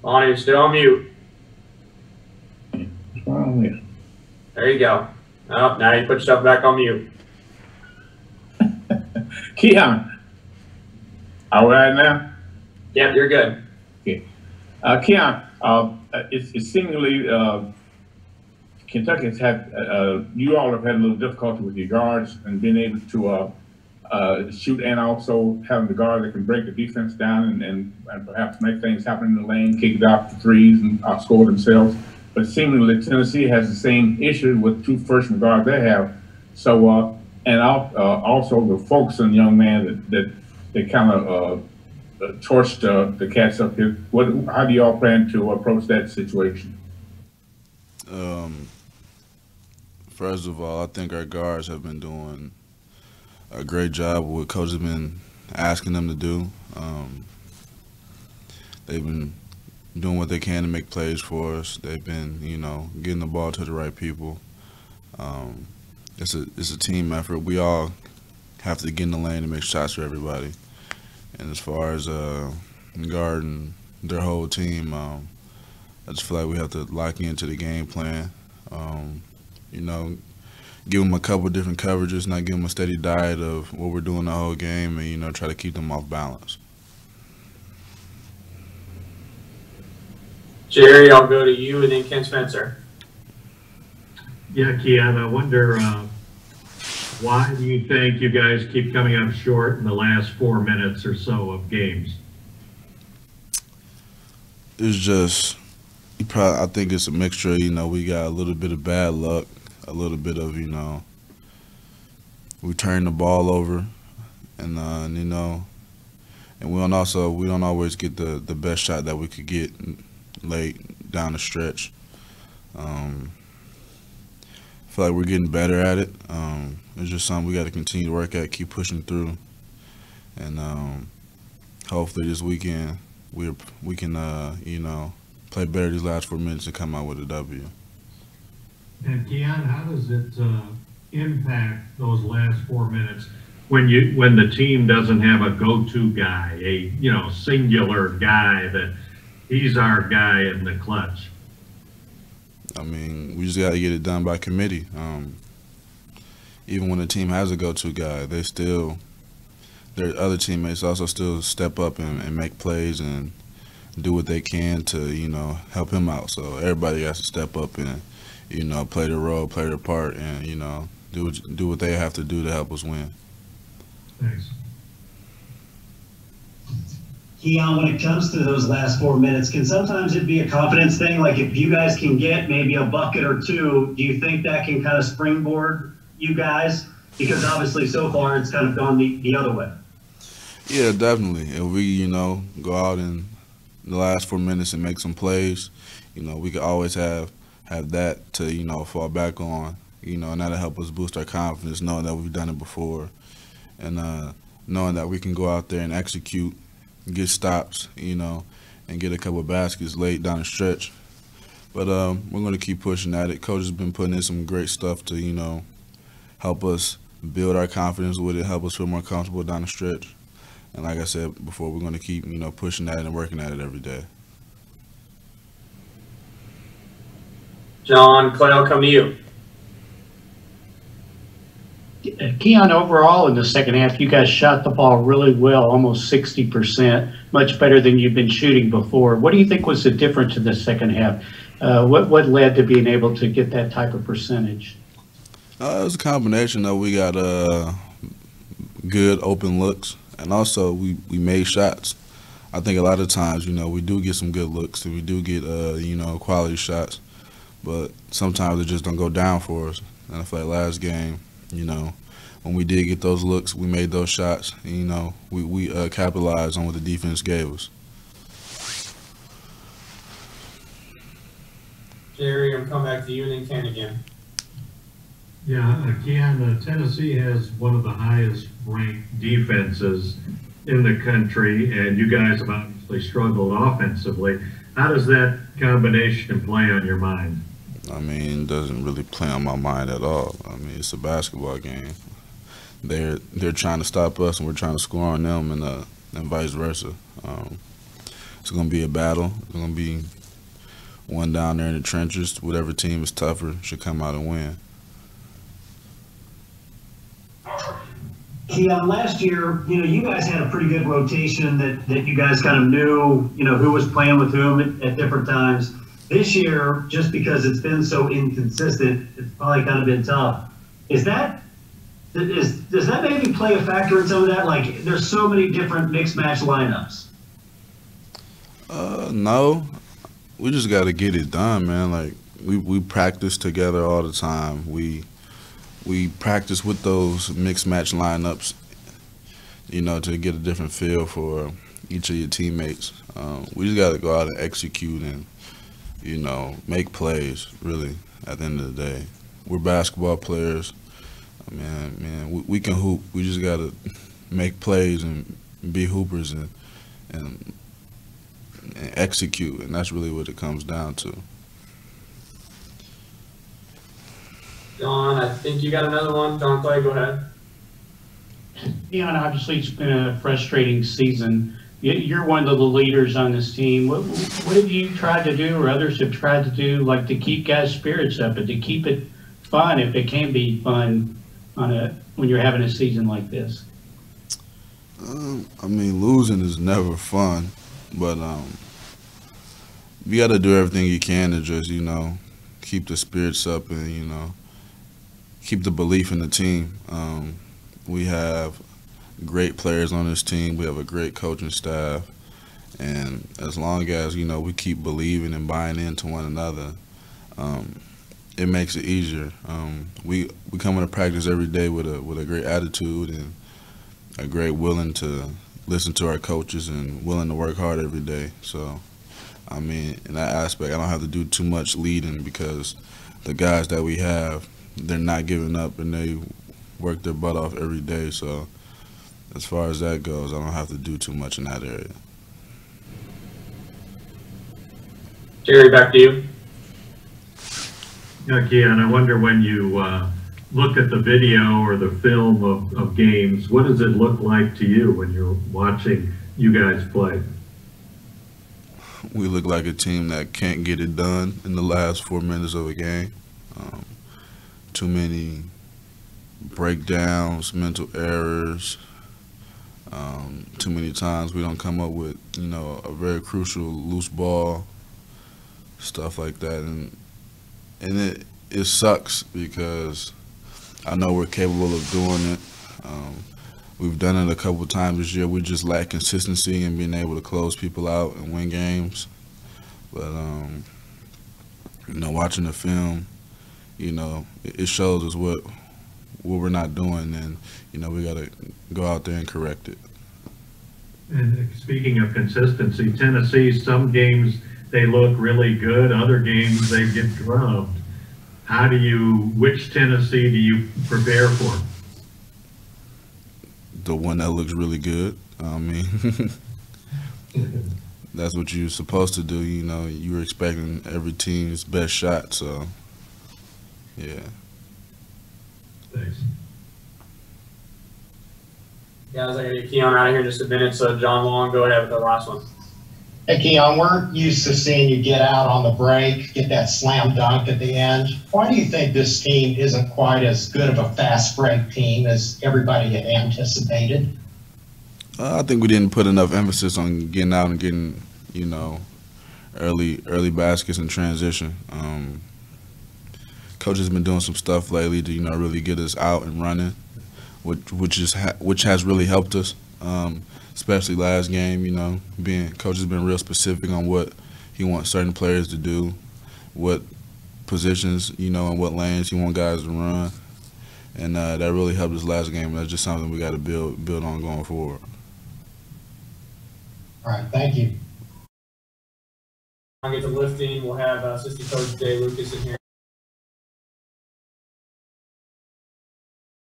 On, you're still on mute. What's wrong with it? There you go. Oh, now you put yourself back on mute. Keion, all right now? Yep, you're good. Okay. Keion, it's seemingly Kentucky has had, you all have had a little difficulty with your guards and being able to shoot, and also having the guard that can break the defense down and perhaps make things happen in the lane, kick it out for threes and outscore themselves. But seemingly Tennessee has the same issue with two freshman guards they have. So, and also the focusing young man that kind of torched the cats up here. How do y'all plan to approach that situation? First of all, I think our guards have been doing a great job with what coach has been asking them to do. They've been doing what they can to make plays for us. They've been, getting the ball to the right people. It's a team effort. We all have to get in the lane and make shots for everybody. And as far as guarding their whole team, I just feel like we have to lock into the game plan. Give them a couple different coverages, not give them a steady diet of what we're doing the whole game, and try to keep them off balance. Jerry, I'll go to you and then Ken Spencer. Yeah, Keion, I wonder why do you think you guys keep coming up short in the last 4 minutes or so of games? It's just, I think it's a mixture. We got a little bit of bad luck, a little bit of, we turn the ball over, and and we don't always get the best shot that we could get late down the stretch. I feel like we're getting better at it. It's just something we got to continue to work at, keep pushing through, and hopefully this weekend we can play better these last 4 minutes and come out with a W. And Keion, how does it impact those last 4 minutes when the team doesn't have a go-to guy, a singular guy that he's our guy in the clutch? We just got to get it done by committee. Even when the team has a go-to guy, their other teammates also still step up and make plays and do what they can to, help him out. So everybody has to step up and, play their role, play their part, and, do what they have to do to help us win. Thanks. Keion, when it comes to those last 4 minutes, can sometimes it be a confidence thing? Like if you guys can get maybe a bucket or two, do you think that can kind of springboard you guys? Because obviously so far it's kind of gone the other way. Yeah, definitely. If we, go out in the last 4 minutes and make some plays, we could always have that to, fall back on, and that'll help us boost our confidence, knowing that we've done it before, and knowing that we can go out there and execute, get stops, and get a couple of baskets late down the stretch. But we're going to keep pushing at it. Coach has been putting in some great stuff to, help us build our confidence with it, help us feel more comfortable down the stretch. And like I said before, we're going to keep, pushing at it and working at it every day. John, Clay, I'll come to you. Keion, overall in the second half, you guys shot the ball really well, almost 60%, much better than you've been shooting before. What do you think was the difference in the second half? What led to being able to get that type of percentage? It was a combination of we got good open looks, and also we made shots. I think a lot of times, we do get some good looks, and we do get, quality shots, but sometimes they just don't go down for us. And I feel like last game, when we did get those looks, we made those shots, and, we capitalized on what the defense gave us. Jerry, I'm coming back to you and then Ken again. Yeah, Keion, Tennessee has one of the highest ranked defenses in the country, and you guys have obviously struggled offensively. How does that combination play on your mind? It doesn't really play on my mind at all. It's a basketball game. They're trying to stop us, and we're trying to score on them, and vice versa. it's going to be a battle. It's going to be one down there in the trenches. Whatever team is tougher should come out and win. Keion, last year, you guys had a pretty good rotation that you guys kind of knew, who was playing with whom at different times. This year, just because it's been so inconsistent, it's probably kind of been tough. Does that maybe play a factor in some of that? Like, there's so many different mixed match lineups. No, we just got to get it done, man. Like, we practice together all the time. We practice with those mixed match lineups, to get a different feel for each of your teammates. We just got to go out and execute and, make plays, really, at the end of the day. We're basketball players. Man, we can hoop. We just got to make plays and be hoopers and execute, and that's really what it comes down to. John, I think you got another one. John Clay, go ahead. Keion, obviously it's been a frustrating season. You're one of the leaders on this team. What have you tried to do, or others have tried to do, like to keep guys' spirits up and to keep it fun, if it can be fun when you're having a season like this? Losing is never fun, but you got to do everything you can to just, keep the spirits up and, keep the belief in the team. We have great players on this team. We have a great coaching staff. And as long as, we keep believing and buying into one another, it makes it easier. We come into practice every day with a great attitude and a great willing to listen to our coaches and willing to work hard every day. So, in that aspect, I don't have to do too much leading because the guys that we have, they're not giving up and they work their butt off every day. So as far as that goes, I don't have to do too much in that area. Jerry, back to you. Keion, I wonder when you look at the video or the film of games, what does it look like to you when you're watching you guys play? We look like a team that can't get it done in the last 4 minutes of a game. Too many breakdowns, mental errors. Too many times we don't come up with, a very crucial loose ball, stuff like that. And it sucks because I know we're capable of doing it. We've done it a couple times this year. We just lack consistency and being able to close people out and win games. But, watching the film, it shows us what we're not doing, and, we got to go out there and correct it. And speaking of consistency, Tennessee, some games they look really good, other games they get drubbed. Which Tennessee do you prepare for? The one that looks really good. That's what you're supposed to do. You're expecting every team's best shot, so yeah. Thanks. Guys, I got to get Keion out of here in just a minute, so John Long, go ahead with the last one. Hey, Keion, we're used to seeing you get out on the break, get that slam dunk at the end. Why do you think this team isn't quite as good of a fast break team as everybody had anticipated? I think we didn't put enough emphasis on getting out and getting, early baskets in transition. Coach has been doing some stuff lately to, really get us out and running, which has really helped us. Especially last game, coach has been real specific on what he wants certain players to do, what positions, and what lanes he wants guys to run. And that really helped us last game. That's just something we got to build on going forward. All right, thank you. I'll get to lifting. We'll have assistant coach Jay Lucas in here.